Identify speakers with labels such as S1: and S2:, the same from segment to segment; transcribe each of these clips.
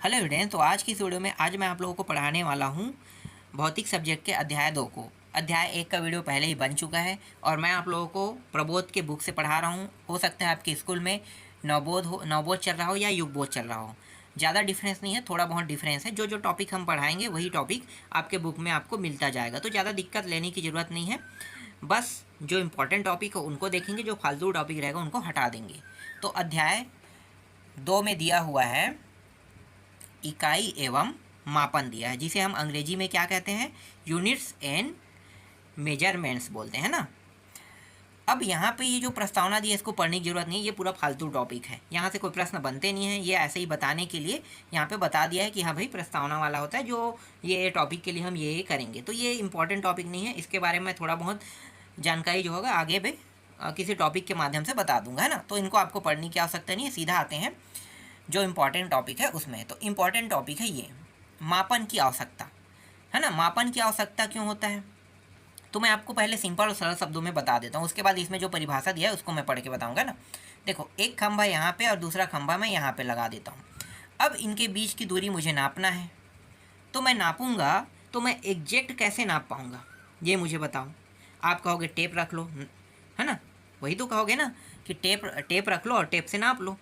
S1: Hello student, तो आज की इस वीडियो में आज मैं आप लोगों को पढ़ाने वाला हूँ भौतिक सब्जेक्ट के अध्याय 2 को। अध्याय 1 का वीडियो पहले ही बन चुका है और मैं आप लोगों को प्रबोध के बुक से पढ़ा रहा हूँ। हो सकता है आपके स्कूल में नवबोध चल रहा हो या युगबोध चल रहा हो। ज़्यादा डिफरेंस नहीं है, थोड़ा बहुत डिफरेंस है। जो टॉपिक हम पढ़ाएंगे वही टॉपिक आपके बुक में आपको मिलता जाएगा, तो ज़्यादा दिक्कत लेने की ज़रूरत नहीं है। बस जो इम्पोर्टेंट टॉपिक है उनको देखेंगे, जो फालतू टॉपिक रहेगा उनको हटा देंगे। तो अध्याय 2 में दिया हुआ है इकाई एवं मापन दिया है, जिसे हम अंग्रेजी में क्या कहते हैं, यूनिट्स एंड मेजरमेंट्स बोलते हैं ना। अब यहाँ पे ये जो प्रस्तावना दी है इसको पढ़ने की जरूरत नहीं है, ये पूरा फालतू टॉपिक है, यहाँ से कोई प्रश्न बनते नहीं है। ये ऐसे ही बताने के लिए यहाँ पे बता दिया है कि हाँ भाई प्रस्तावना वाला होता है, जो ये टॉपिक के लिए हम ये करेंगे। तो ये इंपॉर्टेंट टॉपिक नहीं है, इसके बारे में थोड़ा बहुत जानकारी जो होगा आगे भी किसी टॉपिक के माध्यम से बता दूंगा, है ना। तो इनको आपको पढ़ने की आवश्यकता नहीं है, सीधा आते हैं जो इम्पॉर्टेंट टॉपिक है उसमें। तो इम्पॉर्टेंट टॉपिक है ये मापन की आवश्यकता, है ना। मापन की आवश्यकता क्यों होता है, तो मैं आपको पहले सिंपल और सरल शब्दों में बता देता हूँ, उसके बाद इसमें जो परिभाषा दिया है उसको मैं पढ़ के बताऊँगा ना। देखो, एक खंभा यहाँ पे और दूसरा खंभा मैं यहाँ पे लगा देता हूँ। अब इनके बीच की दूरी मुझे नापना है, तो मैं नापूंगा तो मैं एग्जैक्ट कैसे नाप पाऊँगा, ये मुझे बताओ। आप कहोगे टेप रख लो, है ना, वही तो कहोगे ना कि टेप रख लो और टेप से नाप लो।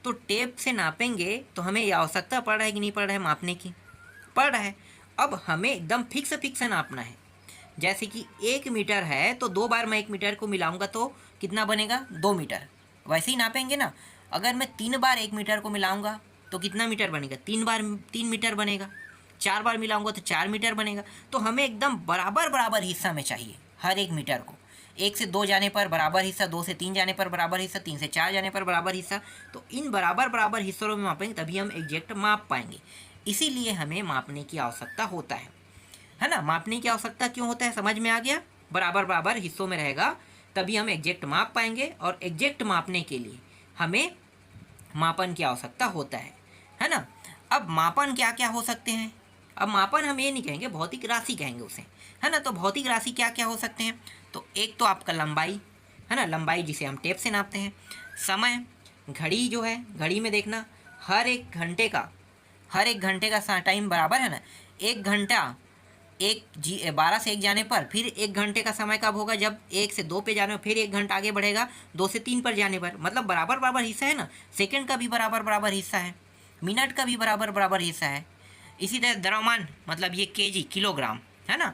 S1: तो टेप से नापेंगे तो हमें ये आवश्यकता पड़ रहा है कि नहीं पड़ रहा है मापने की, पड़ रहा है। अब हमें एकदम फिक्स नापना है। जैसे कि 1 मीटर है तो 2 बार मैं 1 मीटर को मिलाऊंगा तो कितना बनेगा, 2 मीटर। वैसे ही नापेंगे ना। अगर मैं 3 बार 1 मीटर को मिलाऊंगा तो कितना मीटर बनेगा, 3 बार 3 मीटर बनेगा। 4 बार मिलाऊंगा तो 4 मीटर बनेगा। तो हमें एकदम बराबर बराबर हिस्सा में चाहिए हर 1 मीटर को। 1 से 2 जाने पर बराबर हिस्सा, 2 से 3 जाने पर बराबर हिस्सा, 3 से 4 जाने पर बराबर हिस्सा। तो इन बराबर बराबर हिस्सों में मापेंगे तभी हम एग्जैक्ट माप पाएंगे। इसीलिए हमें मापने की आवश्यकता होता है ना। मापने की आवश्यकता क्यों होता है, समझ में आ गया। बराबर बराबर हिस्सों में रहेगा तभी हम एग्जैक्ट माप पाएंगे, और एग्जैक्ट मापने के लिए हमें मापन की आवश्यकता होता है ना। अब मापन क्या क्या हो सकते हैं। अब मापन हम ये नहीं कहेंगे, भौतिक राशि कहेंगे उसे, है ना। तो भौतिक राशि क्या क्या हो सकते हैं, तो एक तो आपका लंबाई, है ना, लंबाई जिसे हम टेप से नापते हैं। समय, घड़ी जो है, घड़ी में देखना हर एक घंटे का टाइम बराबर है ना। 1 घंटा 12 से 1 जाने पर फिर 1 घंटे का समय कब होगा, जब 1 से 2 पे जाने पर फिर 1 घंटा आगे बढ़ेगा 2 से 3 पर जाने पर, मतलब बराबर बराबर हिस्सा है ना। सेकंड का भी बराबर बराबर हिस्सा है, मिनट का भी बराबर बराबर हिस्सा है। इसी तरह द्रव्यमान, मतलब ये केजी, किलोग्राम, है ना।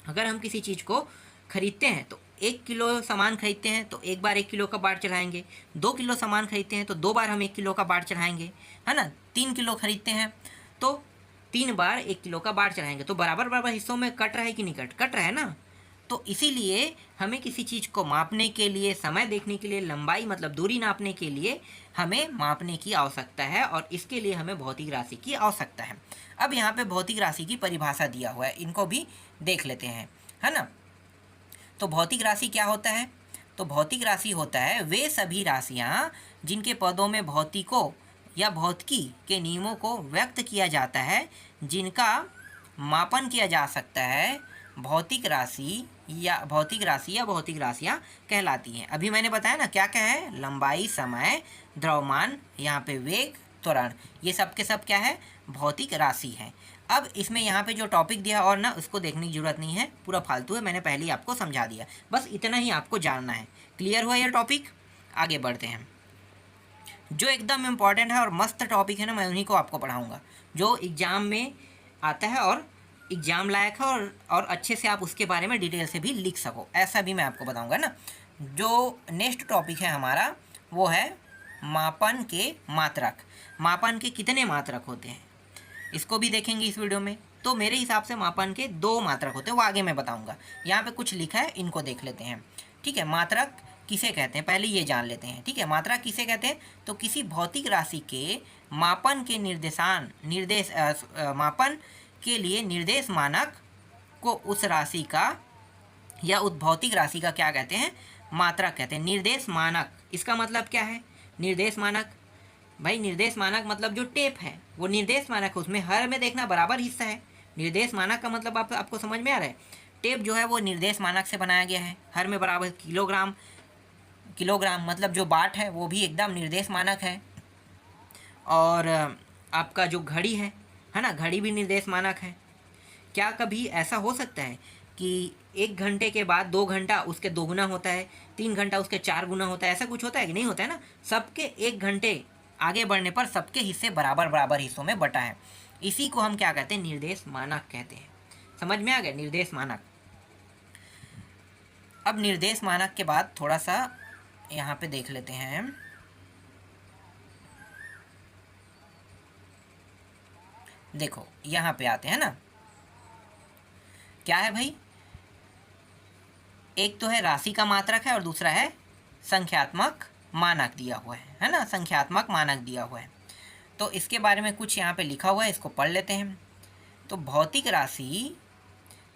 S1: अगर हम किसी चीज़ को खरीदते हैं तो 1 किलो सामान खरीदते हैं तो एक बार 1 किलो का बार चढ़ाएंगे। 2 किलो सामान खरीदते हैं तो 2 बार हम 1 किलो का बार चढ़ाएंगे, है ना। 3 किलो खरीदते हैं तो 3 बार 1 किलो का बार चढ़ाएंगे। तो बराबर बराबर हिस्सों में कट रहा है कि नहीं, कट रहा है ना। तो इसीलिए हमें किसी चीज़ को मापने के लिए, समय देखने के लिए, लंबाई मतलब दूरी नापने के लिए हमें मापने की आवश्यकता है, और इसके लिए हमें भौतिक राशि की आवश्यकता है। अब यहाँ पे भौतिक राशि की परिभाषा दिया हुआ है, इनको भी देख लेते हैं, है ना। तो भौतिक राशि क्या होता है, तो भौतिक राशि होता है वे सभी राशियाँ जिनके पदों में भौतिकों या भौतिकी के नियमों को व्यक्त किया जाता है, जिनका मापन किया जा सकता है, भौतिक राशि या भौतिक राशियाँ कहलाती हैं। अभी मैंने बताया ना क्या क्या है, लंबाई, समय, द्रव्यमान, यहाँ पे वेग, त्वरण, ये सब के सब क्या है, भौतिक राशि है। अब इसमें यहाँ पे जो टॉपिक दिया और ना उसको देखने की जरूरत नहीं है, पूरा फालतू है, मैंने पहले ही आपको समझा दिया। बस इतना ही आपको जानना है। क्लियर हुआ ये टॉपिक, आगे बढ़ते हैं। जो एकदम इम्पॉर्टेंट है और मस्त टॉपिक है ना, मैं उन्हीं को आपको पढ़ाऊँगा, जो एग्ज़ाम में आता है और एग्ज़ाम लायक है, और अच्छे से आप उसके बारे में डिटेल से भी लिख सको, ऐसा भी मैं आपको बताऊँगा ना। जो नेक्स्ट टॉपिक है हमारा वो है मापन के मात्रक। मापन के कितने मात्रक होते हैं इसको भी देखेंगे इस वीडियो में। तो मेरे हिसाब से मापन के 2 मात्रक होते हैं, वो आगे मैं बताऊंगा। यहाँ पे कुछ लिखा है, इनको देख लेते हैं, ठीक है। मात्रक किसे कहते हैं पहले ये जान लेते हैं, ठीक है। मात्रक किसे कहते हैं, तो किसी भौतिक राशि के मापन के मापन के लिए निर्देश मानक को उस राशि का या उस भौतिक राशि का क्या कहते हैं, मात्रक कहते हैं। निर्देश मानक, इसका मतलब क्या है, निर्देश मानक, भाई निर्देश मानक मतलब जो टेप है वो निर्देश मानक है, उसमें हर में देखना बराबर हिस्सा है। निर्देश मानक का मतलब आपको समझ में आ रहा है। टेप जो है वो निर्देश मानक से बनाया गया है, हर में बराबर। किलोग्राम मतलब जो बाट है वो भी एकदम निर्देश मानक है। और आपका जो घड़ी है ना, घड़ी भी निर्देश मानक है। क्या कभी ऐसा हो सकता है कि 1 घंटे के बाद 2 घंटा उसके दोगुना होता है, 3 घंटा उसके 4 गुना होता है, ऐसा कुछ होता है कि नहीं होता है ना? सबके 1 घंटे आगे बढ़ने पर सबके हिस्से बराबर बराबर हिस्सों में बटा है। इसी को हम क्या कहते हैं? निर्देश मानक कहते हैं। समझ में आ गया? निर्देश मानक। अब निर्देश मानक के बाद थोड़ा सा यहाँ पे देख लेते हैं। देखो यहाँ पे आते हैं ना, क्या है भाई? एक तो है राशि का मात्रक है और दूसरा है संख्यात्मक मानक दिया हुआ है ना? संख्यात्मक मानक दिया हुआ है। तो इसके बारे में कुछ यहाँ पे लिखा हुआ है, इसको पढ़ लेते हैं। तो भौतिक राशि,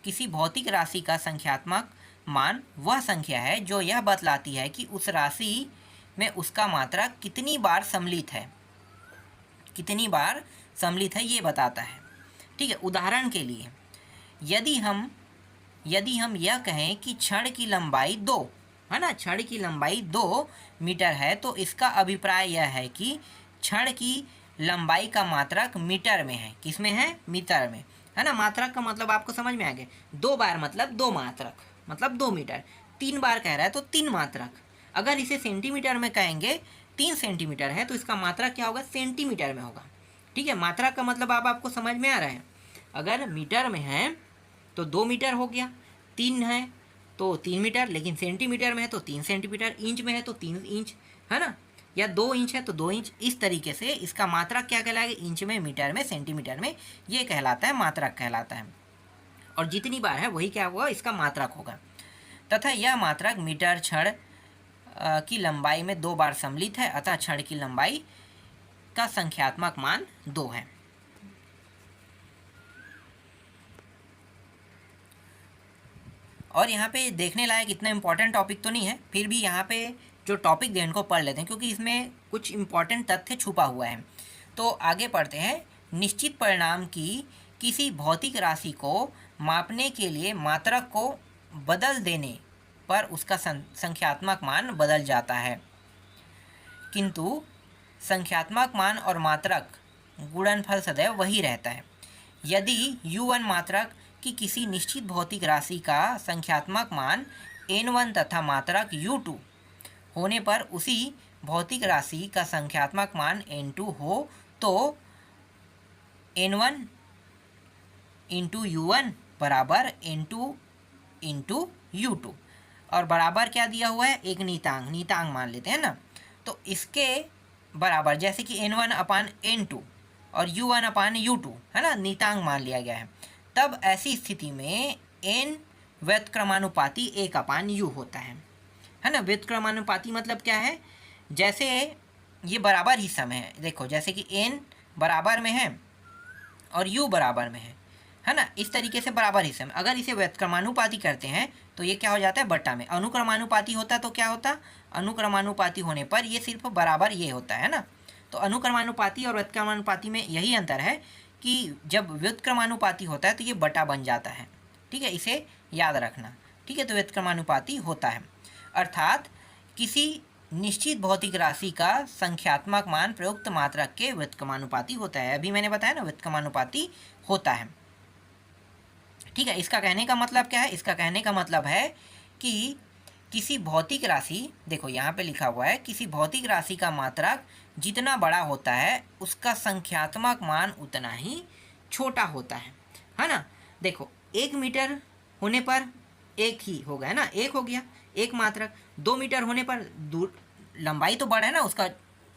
S1: किसी भौतिक राशि का संख्यात्मक मान वह संख्या है जो यह बतलाती है कि उस राशि में उसका मात्रक कितनी बार सम्मिलित है, कितनी बार सम्मिलित है ये बताता है। ठीक है, उदाहरण के लिए यदि हम यह कहें कि छड़ की लंबाई 2 है ना, छड़ की लंबाई 2 मीटर है, तो इसका अभिप्राय यह है कि छड़ की लंबाई का मात्रक मीटर में है। किस में है? मीटर में, है ना? मात्रक का मतलब आपको समझ में आ गया। 2 बार मतलब 2 मात्रक, मतलब 2 मीटर। 3 बार कह रहा है तो 3 मात्रक। अगर इसे सेंटीमीटर में कहेंगे, 3 सेंटीमीटर है तो इसका मात्रक क्या होगा? सेंटीमीटर में होगा। ठीक है, मात्रक का मतलब अब आपको समझ में आ रहा है। अगर मीटर में है तो 2 मीटर हो गया, 3 है तो 3 मीटर, लेकिन सेंटीमीटर में है तो 3 सेंटीमीटर, इंच में है तो 3 इंच, है ना? या 2 इंच है तो 2 इंच। इस तरीके से इसका मात्रक क्या कहलाएगा? इंच में, मीटर में, सेंटीमीटर में, ये कहलाता है, मात्रक कहलाता है। और जितनी बार है वही क्या होगा? इसका मात्रक होगा। तथा यह मात्रक मीटर छड़ की लंबाई में 2 बार सम्मिलित है, अतः छड़ की लंबाई का संख्यात्मक मान 2 है। और यहाँ पे देखने लायक इतना इम्पोर्टेंट टॉपिक तो नहीं है, फिर भी यहाँ पे जो टॉपिक दे इनको पढ़ लेते हैं, क्योंकि इसमें कुछ इम्पोर्टेंट तथ्य छुपा हुआ है। तो आगे पढ़ते हैं। निश्चित परिणाम की किसी भौतिक राशि को मापने के लिए मात्रक को बदल देने पर उसका संख्यात्मक मान बदल जाता है, किंतु संख्यात्मक मान और मात्रक गुणनफल सदैव वही रहता है। यदि u1 मात्रक कि किसी निश्चित भौतिक राशि का संख्यात्मक मान n1 तथा मात्रक u2 होने पर उसी भौतिक राशि का संख्यात्मक मान n2 हो, तो n1 इंटू u1 बराबर n2 इंटू u2, और बराबर क्या दिया हुआ है? एक नीतांक मान लेते हैं ना। तो इसके बराबर, जैसे कि n1 अपान n2 और u1 अपान u2, है ना, नीतांक मान लिया गया है, तब ऐसी स्थिति में n व्युत्क्रमानुपाती 1 अपान u होता है ना। व्युत्क्रमानुपाती मतलब क्या है? जैसे ये बराबर हिस्सा में है, देखो जैसे कि n बराबर में है और u बराबर में है ना, इस तरीके से बराबर हिस्से में। अगर इसे व्युत्क्रमानुपाती करते हैं तो ये क्या हो जाता है? बट्टा में। अनुक्रमानुपाती होता तो क्या होता? अनुक्रमानुपाती होने पर ये सिर्फ बराबर ये होता है ना। तो अनुक्रमानुपाती और व्युत्क्रमानुपाती में यही अंतर है कि जब व्युत्क्रमानुपाती होता है तो ये बटा बन जाता है। ठीक है, इसे याद रखना। ठीक है, तो व्युत्क्रमानुपाती होता है, अर्थात किसी निश्चित भौतिक राशि का संख्यात्मक मान प्रयुक्त मात्रक के व्युत्क्रमानुपाती होता है। अभी मैंने बताया ना, व्युत्क्रमानुपाती होता है। ठीक है, इसका कहने का मतलब क्या है? इसका कहने का मतलब है कि किसी भौतिक राशि, देखो यहाँ पे लिखा हुआ है, किसी भौतिक राशि का मात्रक जितना बड़ा होता है उसका संख्यात्मक मान उतना ही छोटा होता है ना। देखो 1 मीटर होने पर 1 ही होगा, है ना, 1 हो गया, 1 मात्रक। 2 मीटर होने पर दूर लंबाई तो बढ़ है ना, उसका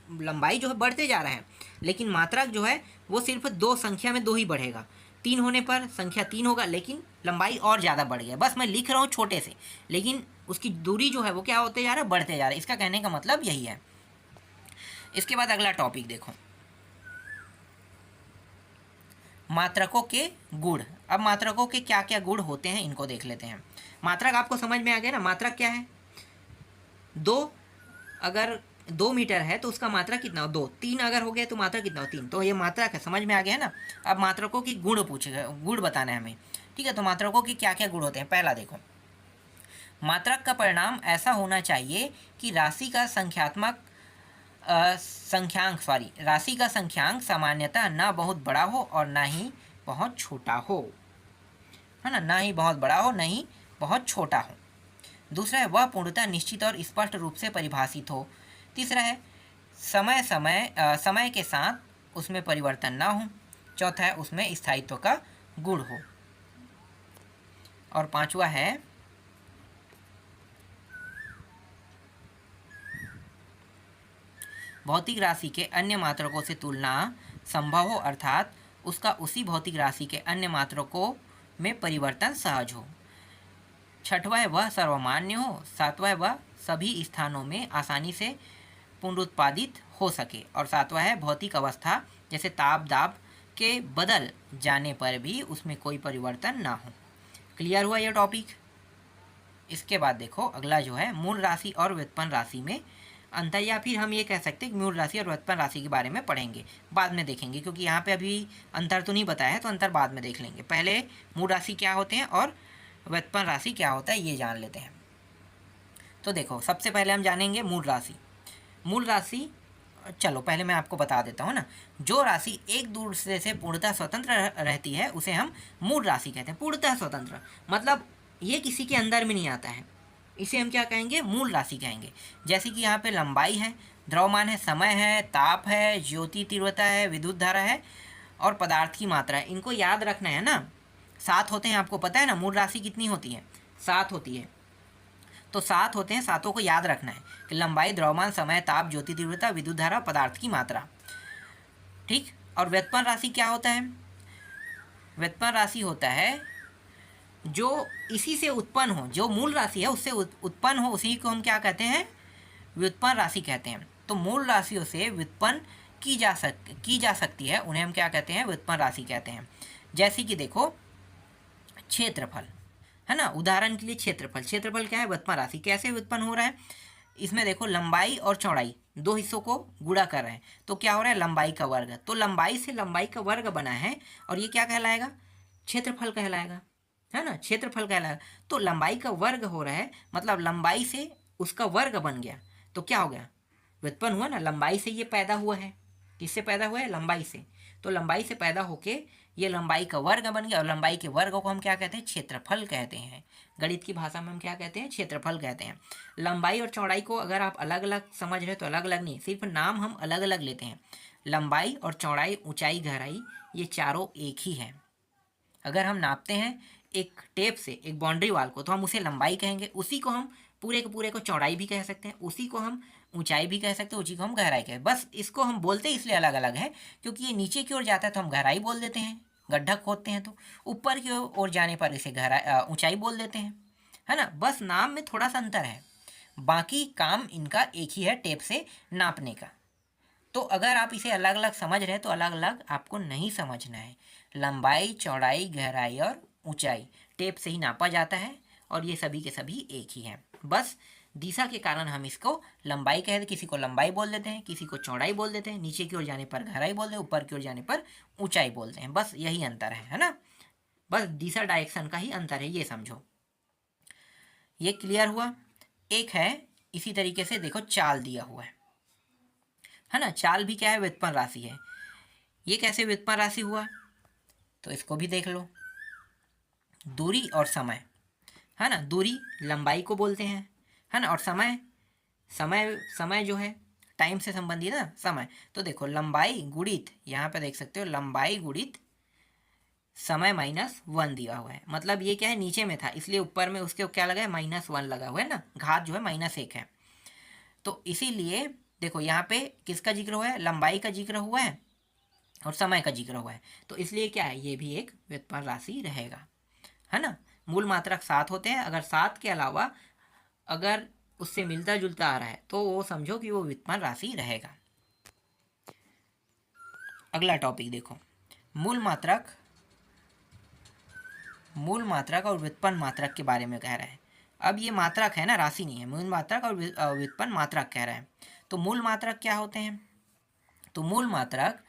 S1: लंबाई जो है बढ़ते जा रहा है, लेकिन मात्रक जो है वो सिर्फ 2 संख्या में 2 ही बढ़ेगा। 3 होने पर संख्या 3 होगा, लेकिन लंबाई और ज़्यादा बढ़ गया। बस मैं लिख रहा हूँ छोटे से, लेकिन उसकी दूरी जो है वो क्या होते जा रहा है? बढ़ते जा रहा है। इसका कहने का मतलब यही है। इसके बाद अगला टॉपिक देखो, मात्रकों के गुण। अब मात्रकों के क्या क्या गुण होते हैं इनको देख लेते हैं। मात्रक आपको समझ में आ गया ना? मात्रक क्या है? 2, अगर 2 मीटर है तो उसका मात्रक कितना हो? 2। 3 अगर हो गया तो मात्रक कितना हो? 3। तो ये मात्रक है, समझ में आ गया है ना। अब मात्रकों की गुण पूछेगा, गुण बताना है हमें। ठीक है, तो मात्रकों के क्या क्या गुण होते हैं? पहला देखो, मात्रक का परिणाम ऐसा होना चाहिए कि राशि का संख्यात्मक राशि का संख्यांक सामान्यतः ना बहुत बड़ा हो और ना ही बहुत छोटा हो, है ना, ना ही बहुत बड़ा हो ना ही बहुत छोटा हो। दूसरा है वह पूर्णतः निश्चित और स्पष्ट रूप से परिभाषित हो। तीसरा है समय के साथ उसमें परिवर्तन ना हो। चौथा है उसमें स्थायित्व का गुण हो। और पांचवा है भौतिक राशि के अन्य मात्रकों से तुलना संभव हो, अर्थात उसका उसी भौतिक राशि के अन्य मात्रकों में परिवर्तन सहज हो। छठवा है वह सर्वमान्य हो। सातवां है वह सभी स्थानों में आसानी से पुनरुत्पादित हो सके। और सातवां है भौतिक अवस्था जैसे ताप दाब के बदल जाने पर भी उसमें कोई परिवर्तन ना हो। क्लियर हुआ यह टॉपिक। इसके बाद देखो अगला जो है मूल राशि और व्युत्पन्न राशि में अंतर, या फिर हम ये कह सकते हैं कि मूल राशि और व्युत्पन्न राशि के बारे में पढ़ेंगे, बाद में देखेंगे, क्योंकि यहाँ पे अभी अंतर तो नहीं बताया है, तो अंतर बाद में देख लेंगे। पहले मूल राशि क्या होते हैं और व्युत्पन्न राशि क्या होता है ये जान लेते हैं। तो देखो सबसे पहले हम जानेंगे मूल राशि। मूल राशि, चलो पहले मैं आपको बता देता हूँ ना, जो राशि एक दूसरे से पूर्णतः स्वतंत्र रहती है उसे हम मूल राशि कहते हैं। पूर्णतः स्वतंत्र मतलब ये किसी के अंदर में नहीं आता है, इसे हम क्या कहेंगे, मूल राशि कहेंगे। जैसे कि यहाँ पे लंबाई है, द्रव्यमान है, समय है, ताप है, ज्योति तीव्रता है, विद्युत धारा है और पदार्थ की मात्रा है। इनको याद रखना है ना, 7 होते हैं, आपको पता है ना मूल राशि कितनी होती है, 7 होती है। तो 7 होते हैं, 7 को याद रखना है कि लंबाई, द्रव्यमान, समय, ताप, ज्योति तीव्रता, विद्युत धारा, पदार्थ की मात्रा। ठीक। और व्युत्पन्न राशि क्या होता है? व्युत्पन्न राशि होता है जो इसी से उत्पन्न हो, जो मूल राशि है उससे उत्पन्न हो, उसी को हम क्या कहते हैं, व्युत्पन्न राशि कहते हैं। तो मूल राशियों से व्युत्पन्न की जा सकती है, उन्हें हम क्या कहते हैं, व्युत्पन्न राशि कहते हैं। जैसे कि देखो क्षेत्रफल है ना, उदाहरण के लिए क्षेत्रफल, क्षेत्रफल क्या है, व्युत्पन्न राशि। कैसे व्युत्पन्न हो रहा है, इसमें देखो लंबाई और चौड़ाई दो हिस्सों को गुणा कर रहे हैं, तो क्या हो रहा है, लंबाई का वर्ग। तो लंबाई से लंबाई का वर्ग बना है और ये क्या कहलाएगा, क्षेत्रफल कहलाएगा, है ना, क्षेत्रफल कहलाएगा। तो लंबाई का वर्ग हो रहा है, मतलब लंबाई से उसका वर्ग बन गया, तो क्या हो गया, व्युत्पन्न हुआ ना। लंबाई से ये पैदा हुआ है, किससे पैदा हुआ है, लंबाई से। तो लंबाई से पैदा होके ये लंबाई का वर्ग बन गया, और लंबाई के वर्ग को हम क्या कहते हैं, क्षेत्रफल कहते हैं। गणित की भाषा में हम क्या कहते हैं, क्षेत्रफल कहते हैं। लंबाई और चौड़ाई को अगर आप अलग अलग समझ रहे तो अलग अलग नहीं, सिर्फ नाम हम अलग अलग लेते हैं। लंबाई और चौड़ाई, ऊंचाई, गहराई, ये चारों एक ही है। अगर हम नापते हैं एक टेप से एक बाउंड्री वाल को, तो हम उसे लंबाई कहेंगे, उसी को हम पूरे के पूरे को चौड़ाई भी कह सकते हैं, उसी को हम ऊंचाई भी कह सकते हैं, उसी को हम गहराई कहें। बस इसको हम बोलते इसलिए अलग अलग है क्योंकि ये नीचे की ओर जाता है तो हम गहराई बोल देते हैं, गड्ढा खोदते हैं, तो ऊपर की ओर जाने पर इसे गहराई ऊंचाई बोल देते हैं, है ना। बस नाम में थोड़ा सा अंतर है, बाकी काम इनका एक ही है, टेप से नापने का। तो अगर आप इसे अलग अलग समझ रहे हैं तो अलग अलग आपको नहीं समझना है। लंबाई, चौड़ाई, गहराई और ऊंचाई टेप से ही नापा जाता है और ये सभी के सभी एक ही हैं। बस दिशा के कारण हम इसको लंबाई कहते, किसी को लंबाई बोल देते हैं, किसी को चौड़ाई बोल देते हैं, नीचे की ओर जाने पर गहराई बोलते हैं, ऊपर की ओर जाने पर ऊंचाई बोलते हैं। बस यही अंतर है ना। बस दिशा डायरेक्शन का ही अंतर है, ये समझो। ये क्लियर हुआ। एक है इसी तरीके से, देखो चाल दिया हुआ है ना। चाल भी क्या है, व्युत्पन्न राशि है। ये कैसे व्युत्पन्न राशि हुआ, तो इसको भी देख लो। दूरी और समय, है ना, दूरी लंबाई को बोलते हैं, है ना, और समय, समय जो है टाइम से संबंधित है ना, समय। तो देखो लंबाई गुणित, यहाँ पे देख सकते हो लंबाई गुणित समय -1 दिया हुआ है। मतलब ये क्या है, नीचे में था इसलिए ऊपर में उसके क्या लगा है, -1 लगा हुआ है ना, घात जो है -1 है। तो इसीलिए देखो यहाँ पे किसका जिक्र हुआ है, लंबाई का जिक्र हुआ है और समय का जिक्र हुआ है, तो इसलिए क्या है, ये भी एक व्युत्पन्न राशि रहेगा, है ना। मूल मात्रक 7 होते हैं, अगर 7 के अलावा अगर उससे मिलता जुलता आ रहा है तो वो समझो कि वो व्युत्पन्न राशि रहेगा। अगला टॉपिक देखो, मूल मात्रक और व्युत्पन्न मात्रक के बारे में कह रहा है। अब ये मात्रक है ना, राशि नहीं है, मूल मात्रक और व्युत्पन्न मात्रक कह रहा है। तो मूल मात्रक क्या होते हैं, तो मूल मात्रक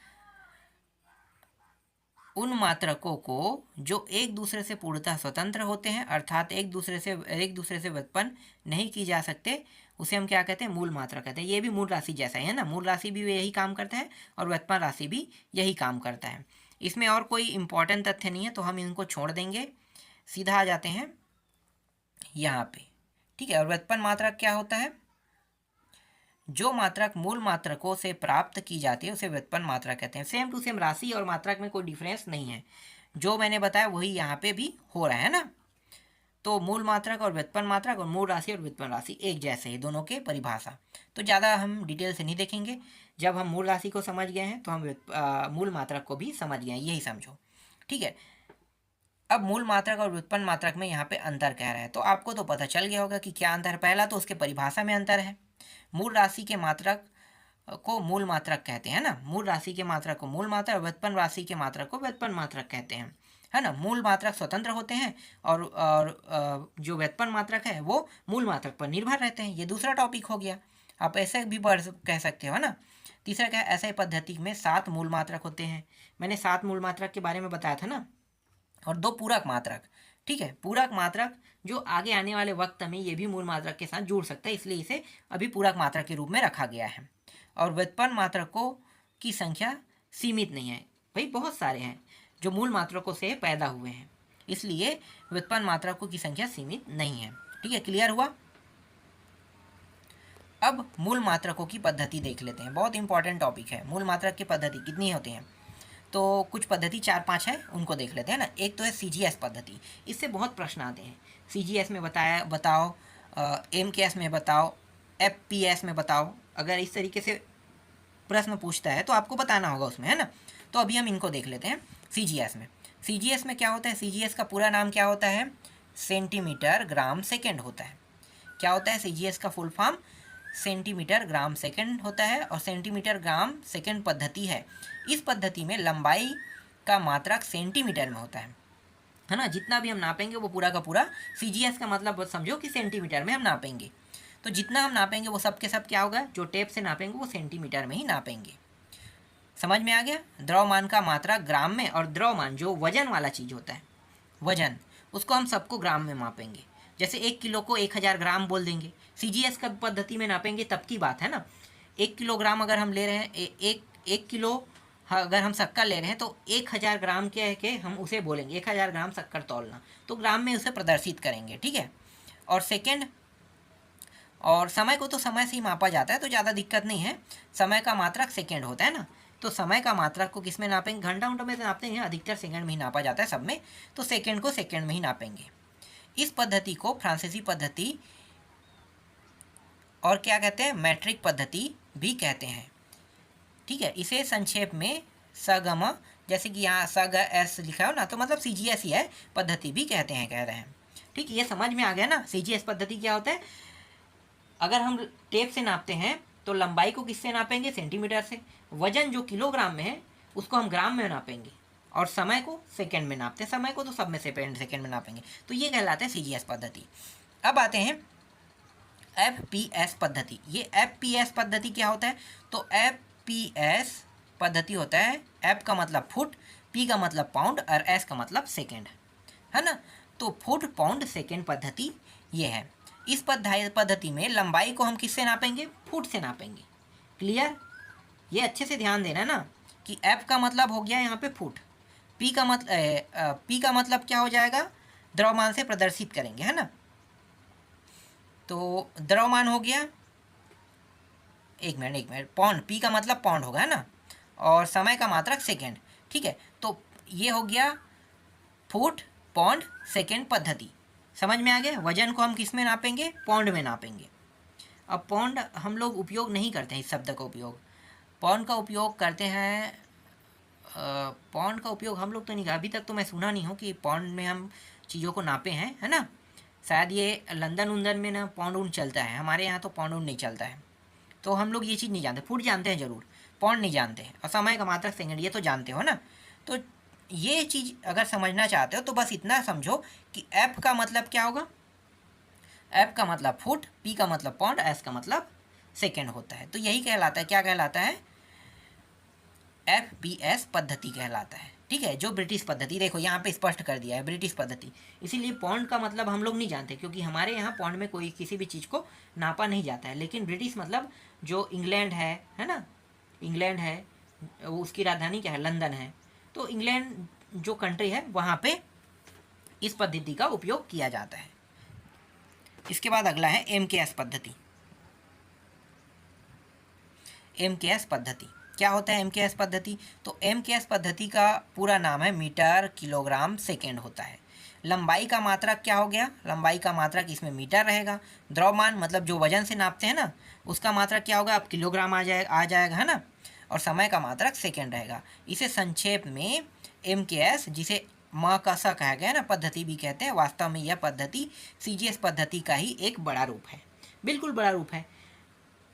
S1: उन मात्रकों को जो एक दूसरे से पूर्णतः स्वतंत्र होते हैं, अर्थात एक दूसरे से व्युत्पन्न नहीं की जा सकते, उसे हम क्या कहते हैं, मूल मात्रा कहते हैं। ये भी मूल राशि जैसा ही है ना, मूल राशि भी यही काम करता है और व्युत्पन्न राशि भी यही काम करता है। इसमें और कोई इंपॉर्टेंट तथ्य नहीं है, तो हम इनको छोड़ देंगे, सीधा आ जाते हैं यहाँ पे। ठीक है, और व्युत्पन्न मात्रक क्या होता है? जो मात्रक मूल मात्रकों से प्राप्त की जाती है उसे व्युत्पन्न मात्रक कहते हैं। सेम टू सेम, राशि और मात्रक में कोई डिफरेंस नहीं है, जो मैंने बताया वही यहाँ पे भी हो रहा है ना। तो मूल मात्रक और व्युत्पन्न मात्रक और मूल राशि और व्युत्पन्न राशि एक जैसे ही दोनों के परिभाषा। तो ज़्यादा हम डिटेल से नहीं देखेंगे, जब हम मूल राशि को समझ गए हैं तो हम मूल मात्रक को भी समझ गए हैं, यही समझो। ठीक है, अब मूल मात्रक और व्युत्पन्न मात्रक में यहाँ पे अंतर कह रहा है, तो आपको तो पता चल गया होगा कि क्या अंतर है। पहला तो उसके परिभाषा में अंतर है, मूल राशि के मात्रक को मूल मात्रक कहते हैं ना, मूल राशि के मात्रक को मूल मात्रक और व्युत्पन्न राशि के मात्रक को व्युत्पन्न मात्रक कहते हैं, है ना। मूल मात्रक स्वतंत्र होते हैं और जो व्युत्पन्न मात्रक है वो मूल मात्रक पर निर्भर रहते हैं। ये दूसरा टॉपिक हो गया, आप ऐसे भी कह सकते हो ना। तीसरा क्या है, ऐसे पद्धति में 7 मूल मात्रक होते हैं, मैंने 7 मूल मात्रक के बारे में बताया था ना, और 2 पूरक मात्रक। ठीक है, पूरक मात्रक जो आगे आने वाले वक्त में ये भी मूल मात्रक के साथ जुड़ सकता है, इसलिए इसे अभी पूरक मात्रक के रूप में रखा गया है। और व्युत्पन्न मात्रकों की संख्या सीमित नहीं है, भाई बहुत सारे हैं जो मूल मात्रकों से पैदा हुए हैं, इसलिए व्युत्पन्न मात्रकों की संख्या सीमित नहीं है। ठीक है, क्लियर हुआ। अब मूल मात्रकों की पद्धति देख लेते हैं, बहुत इंपॉर्टेंट टॉपिक है। मूल मात्रक की पद्धति कितनी होती हैं, तो कुछ पद्धति 4-5 है, उनको देख लेते हैं ना। एक तो है CGS पद्धति, इससे बहुत प्रश्न आते हैं। CGS में बताओ, MKS में बताओ, FPS में बताओ। अगर इस तरीके से प्रश्न पूछता है तो आपको बताना होगा उसमें, है ना। तो अभी हम इनको देख लेते हैं। CGS में क्या होता है, CGS का पूरा नाम क्या होता है, सेंटीमीटर ग्राम सेकेंड होता है। क्या होता है CGS का full form, centimetre gram second होता है, और सेंटीमीटर ग्राम सेकेंड पद्धति है। इस पद्धति में लंबाई का मात्रक सेंटीमीटर में होता है ना। जितना भी हम नापेंगे वो पूरा का पूरा, CGS का मतलब समझो कि सेंटीमीटर में हम नापेंगे, तो जितना हम नापेंगे वो सब के सब क्या होगा, जो टेप से नापेंगे वो सेंटीमीटर में ही नापेंगे। समझ में आ गया। द्रव्यमान का मात्रक ग्राम में, और द्रव्यमान जो वजन वाला चीज़ होता है, वजन, उसको हम सबको ग्राम में मापेंगे। जैसे 1 किलो को 1000 ग्राम बोल देंगे, CGS का पद्धति में नापेंगे तब की बात है ना। 1 किलोग्राम अगर हम ले रहे हैं, एक किलो अगर हम शक्कर ले रहे हैं तो 1000 ग्राम के हम उसे बोलेंगे 1000 ग्राम शक्कर तौलना, तो ग्राम में उसे प्रदर्शित करेंगे। ठीक है, और सेकेंड और समय को तो समय से ही मापा जाता है, तो ज़्यादा दिक्कत नहीं है। समय का मात्रक सेकेंड होता है ना, तो समय का मात्रक को किस में नापेंगे, घंटा में तो नापते हैं, अधिकतर सेकंड में ही नापा जाता है सब में, तो सेकंड को सेकंड में ही नापेंगे। इस पद्धति को फ्रांसीसी पद्धति और क्या कहते हैं, मैट्रिक पद्धति भी कहते हैं। ठीक है, इसे संक्षेप में सगम, जैसे कि यहाँ SGS लिखा हो ना, तो मतलब CGS ही है, पद्धति भी कहते हैं, कह रहे हैं। ठीक, ये समझ में आ गया ना। CGS पद्धति क्या होता है, अगर हम टेप से नापते हैं तो लंबाई को किससे नापेंगे, सेंटीमीटर से। वजन जो किलोग्राम में है उसको हम ग्राम में नापेंगे, और समय को सेकंड में नापते हैं, समय को तो सब में सेकंड में नापेंगे, तो ये कहलाते हैं CGS पद्धति। अब आते हैं FPS पद्धति। ये FPS पद्धति क्या होता है, तो FPS पद्धति होता है, F का मतलब फुट, P का मतलब पाउंड और S का मतलब सेकेंड, है ना। तो फुट पाउंड सेकेंड पद्धति ये है। इस पद्धति में लंबाई को हम किससे नापेंगे, फुट से नापेंगे। क्लियर, ये अच्छे से ध्यान देना ना कि F का मतलब हो गया यहाँ पे फुट, P का मतलब क्या हो जाएगा, द्रव्यमान से प्रदर्शित करेंगे, है ना। तो द्रव्यमान हो गया, एक मिनट, पाउंड, P का मतलब पाउंड होगा, है ना, और समय का मात्रक सेकेंड। ठीक है, तो ये हो गया फुट पाउंड सेकेंड पद्धति। समझ में आ गया। वजन को हम किस में नापेंगे, पाउंड में नापेंगे। अब पाउंड हम लोग उपयोग नहीं करते हैं, इस शब्द का उपयोग, पाउंड का उपयोग करते हैं, पाउंड का उपयोग हम लोग तो नहीं, अभी तक तो मैं सुना नहीं हूँ कि पाउंड में हम चीज़ों को नापे हैं, है ना। शायद ये लंदन में ना पाउंड चलता है, हमारे यहाँ तो पाउंड नहीं चलता है, तो हम लोग ये चीज़ नहीं जानते। फुट जानते हैं ज़रूर, पाउंड नहीं जानते हैं, और समय का मात्रक सेकंड ये तो जानते हो ना। तो ये चीज़ अगर समझना चाहते हो तो बस इतना समझो कि F का मतलब क्या होगा, F का मतलब फुट, P का मतलब पाउंड, S का मतलब सेकेंड होता है। तो यही कहलाता है, क्या कहलाता है, FPS पद्धति कहलाता है। ठीक है, जो ब्रिटिश पद्धति, देखो यहाँ पे स्पष्ट कर दिया है ब्रिटिश पद्धति। इसीलिए पौंड का मतलब हम लोग नहीं जानते, क्योंकि हमारे यहाँ पौंड में कोई किसी भी चीज़ को नापा नहीं जाता है। लेकिन ब्रिटिश मतलब जो इंग्लैंड है ना, इंग्लैंड है, उसकी राजधानी क्या है, लंदन है। तो इंग्लैंड जो कंट्री है वहाँ पे इस पद्धति का उपयोग किया जाता है। इसके बाद अगला है MKS पद्धति। MKS पद्धति क्या होता है? MKS पद्धति, तो MKS पद्धति का पूरा नाम है मीटर किलोग्राम सेकेंड होता है। लंबाई का मात्रक क्या हो गया? लंबाई का मात्रक इसमें मीटर रहेगा। द्रव्यमान मतलब जो वजन से नापते हैं ना, उसका मात्रक क्या होगा? अब किलोग्राम आ जाएगा है ना। और समय का मात्रक सेकेंड रहेगा। इसे संक्षेप में MKS, जिसे म का स कहा गया ना, पद्धति भी कहते हैं। वास्तव में यह पद्धति CGS पद्धति का ही एक बड़ा रूप है, बिल्कुल बड़ा रूप है।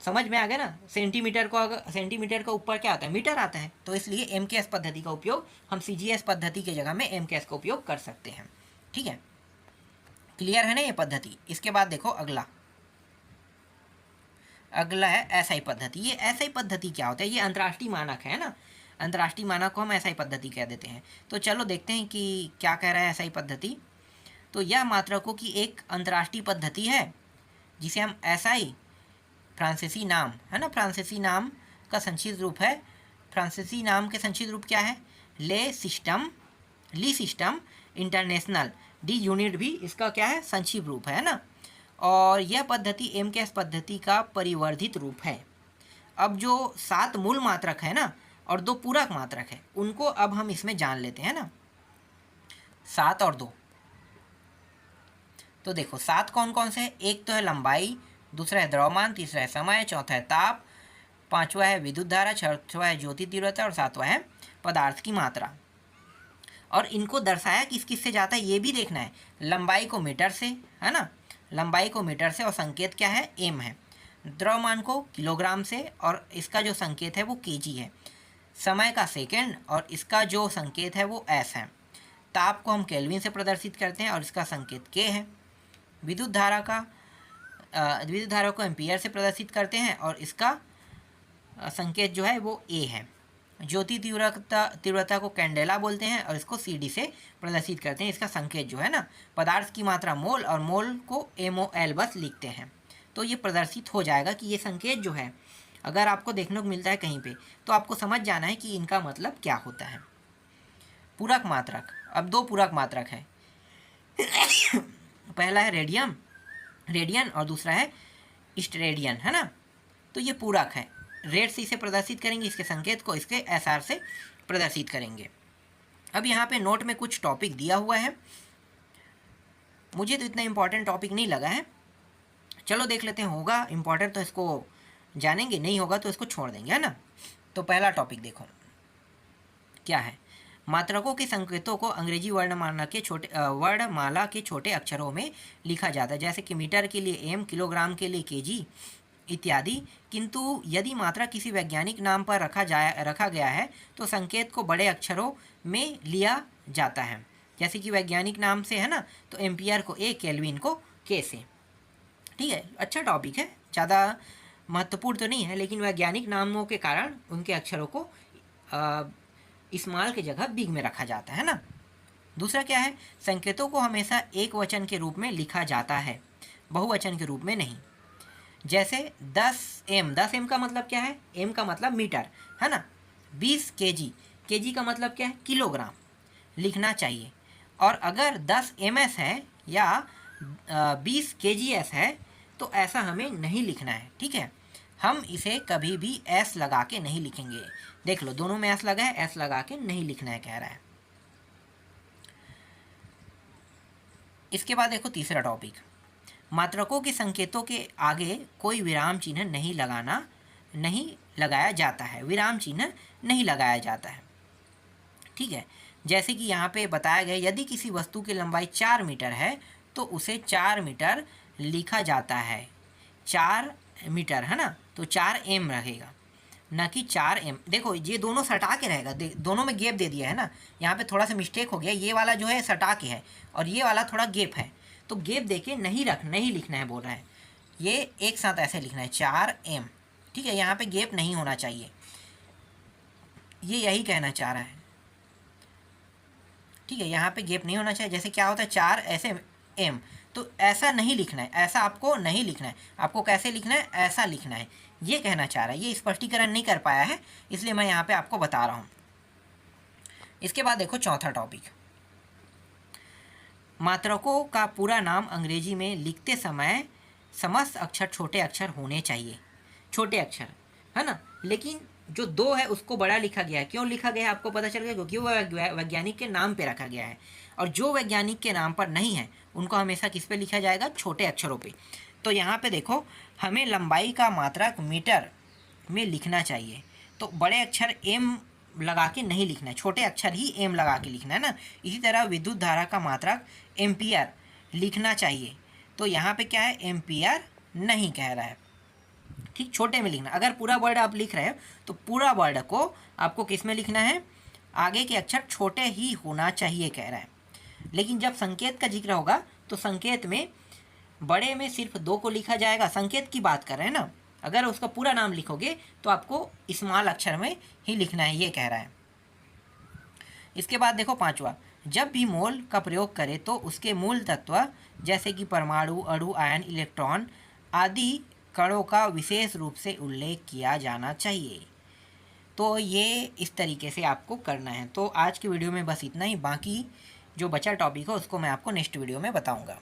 S1: समझ में आ गया ना। सेंटीमीटर को, अगर सेंटीमीटर का ऊपर क्या आता है? मीटर आता है। तो इसलिए MKS पद्धति का उपयोग हम CGS पद्धति के जगह में MKS का उपयोग कर सकते हैं। ठीक है, क्लियर है ना ये पद्धति। इसके बाद देखो अगला है SI पद्धति। ये SI पद्धति क्या होता है? ये अंतर्राष्ट्रीय मानक है ना, अंतर्राष्ट्रीय मानक को हम SI पद्धति कह देते हैं। तो चलो देखते हैं कि क्या कह रहा है SI पद्धति। तो यह मात्रकों की एक अंतर्राष्ट्रीय पद्धति है जिसे हम SI, फ्रांसीसी नाम है ना, फ्रांसीसी नाम का संक्षिप्त रूप है। फ्रांसीसी नाम के संक्षिप्त रूप क्या है? ली सिस्टम इंटरनेशनल, डी यूनिट भी इसका क्या है? संक्षिप्त रूप है ना। और यह पद्धति MKS पद्धति का परिवर्धित रूप है। अब जो 7 मूल मात्रक है ना और 2 पूरक मात्रक है, उनको अब हम इसमें जान लेते हैं ना, 7 और 2। तो देखो 7 कौन कौन से? एक तो है लंबाई, दूसरा है द्रव्यमान, तीसरा है समय, चौथा है ताप, पांचवा है विद्युत धारा, छठवा है ज्योति तीव्रता और सातवां है पदार्थ की मात्रा। और इनको दर्शाया किस किस से जाता है ये भी देखना है। लंबाई को मीटर से, है ना, लंबाई को मीटर से, और संकेत क्या है? एम है। द्रव्यमान को किलोग्राम से, और इसका जो संकेत है वो केजी है। समय का सेकेंड, और इसका जो संकेत है वो एस है। ताप को हम केल्विन से प्रदर्शित करते हैं और इसका संकेत के है। विद्युत धारा को एम्पियर से प्रदर्शित करते हैं और इसका संकेत जो है वो ए है। ज्योति तीव्रता को कैंडेला बोलते हैं और इसको CD से प्रदर्शित करते हैं। इसका संकेत जो है ना, पदार्थ की मात्रा मोल, और मोल को MOL बस लिखते हैं। तो ये प्रदर्शित हो जाएगा कि ये संकेत जो है, अगर आपको देखने को मिलता है कहीं पे, तो आपको समझ जाना है कि इनका मतलब क्या होता है। पूरक मात्रक, अब 2 पूरक मात्रक है। पहला है रेडियन और दूसरा है स्टेरेडियन, है ना। तो ये पूरक है। रेड से इसे प्रदर्शित करेंगे, इसके संकेत को इसके SR से प्रदर्शित करेंगे। अब यहाँ पे नोट में कुछ टॉपिक दिया हुआ है, मुझे तो इतना इम्पोर्टेंट टॉपिक नहीं लगा है। चलो देख लेते हैं, होगा इम्पोर्टेंट तो इसको जानेंगे, नहीं होगा तो इसको छोड़ देंगे, है ना। तो पहला टॉपिक देखो क्या है। मात्रकों के संकेतों को अंग्रेजी वर्णमाला के छोटे अक्षरों में लिखा जाता है, जैसे कि मीटर के लिए M, किलोग्राम के लिए KG इत्यादि। किंतु यदि मात्रा किसी वैज्ञानिक नाम पर रखा गया है तो संकेत को बड़े अक्षरों में लिया जाता है। जैसे कि वैज्ञानिक नाम से है ना, तो एम्पियर को A, केल्विन को K से। ठीक है, अच्छा टॉपिक है, ज़्यादा महत्वपूर्ण तो नहीं है, लेकिन वैज्ञानिक नामों के कारण उनके अक्षरों को स्मॉल की जगह बिग में रखा जाता है ना। दूसरा क्या है? संकेतों को हमेशा एक वचन के रूप में लिखा जाता है, बहुवचन के रूप में नहीं। जैसे 10M का मतलब क्या है? M का मतलब मीटर, है ना। 20 kg का मतलब क्या है? किलोग्राम लिखना चाहिए। और अगर 10 ms है या 20 kgs है तो ऐसा हमें नहीं लिखना है। ठीक है, हम इसे कभी भी S लगा के नहीं लिखेंगे। देख लो, दोनों में S लगा है, S लगा के नहीं लिखना है कह रहा है। इसके बाद देखो तीसरा टॉपिक, मात्रकों के संकेतों के आगे कोई विराम चिन्ह नहीं लगाया जाता है, विराम चिन्ह नहीं लगाया जाता है। ठीक है, जैसे कि यहाँ पे बताया गया, यदि किसी वस्तु की लंबाई 4 मीटर है तो उसे 4 मीटर लिखा जाता है। 4 मीटर, है ना, तो 4M रहेगा, न कि 4M। देखो ये दोनों सटा के रहेगा, दोनों में गैप दे दिया है ना। यहाँ पे थोड़ा सा मिस्टेक हो गया, ये वाला जो है सटा के है और ये वाला थोड़ा गैप है, तो गैप देके नहीं लिखना है बोल रहा है। ये एक साथ ऐसे लिखना है 4M। ठीक है, यहाँ पे गैप नहीं होना चाहिए, ये यही कहना चाह रहा है। ठीक है, यहाँ पे गैप नहीं होना चाहिए। जैसे क्या होता है 4 ऐसे एम, तो ऐसा नहीं लिखना है, ऐसा आपको नहीं लिखना है। आपको कैसे लिखना है, ऐसा लिखना है, ये कहना चाह रहा है। ये स्पष्टीकरण नहीं कर पाया है, इसलिए मैं यहाँ पे आपको बता रहा हूँ। इसके बाद देखो चौथा टॉपिक, मात्रकों का पूरा नाम अंग्रेजी में लिखते समय समस्त अक्षर छोटे अक्षर होने चाहिए, छोटे अक्षर, है ना। लेकिन जो 2 है उसको बड़ा लिखा गया है। क्यों लिखा गया है आपको पता चल गया, क्योंकि वो वैज्ञानिक के नाम पे रखा गया है। और जो वैज्ञानिक के नाम पर नहीं है उनको हमेशा किस पे लिखा जाएगा, छोटे अक्षरों पे। तो यहाँ पे देखो, हमें लंबाई का मात्रक मीटर में लिखना चाहिए, तो बड़े अक्षर एम लगा के नहीं लिखना है, छोटे अक्षर ही एम लगा के लिखना है ना। इसी तरह विद्युत धारा का मात्रक एम्पियर लिखना चाहिए, तो यहाँ पे क्या है, एम्पियर नहीं कह रहा है, ठीक, छोटे में लिखना। अगर पूरा वर्ड आप लिख रहे हो तो पूरा वर्ड को आपको किस में लिखना है, आगे के अक्षर छोटे ही होना चाहिए कह रहा है। लेकिन जब संकेत का जिक्र होगा तो संकेत में बड़े में सिर्फ 2 को लिखा जाएगा, संकेत की बात कर रहे हैं ना। अगर उसका पूरा नाम लिखोगे तो आपको स्मॉल अक्षर में ही लिखना है, ये कह रहा है। इसके बाद देखो पांचवा, जब भी मोल का प्रयोग करें तो उसके मूल तत्व जैसे कि परमाणु, अणु, आयन, इलेक्ट्रॉन आदि कणों का विशेष रूप से उल्लेख किया जाना चाहिए। तो ये इस तरीके से आपको करना है। तो आज की वीडियो में बस इतना ही, बाकी जो बचा टॉपिक है उसको मैं आपको नेक्स्ट वीडियो में बताऊंगा।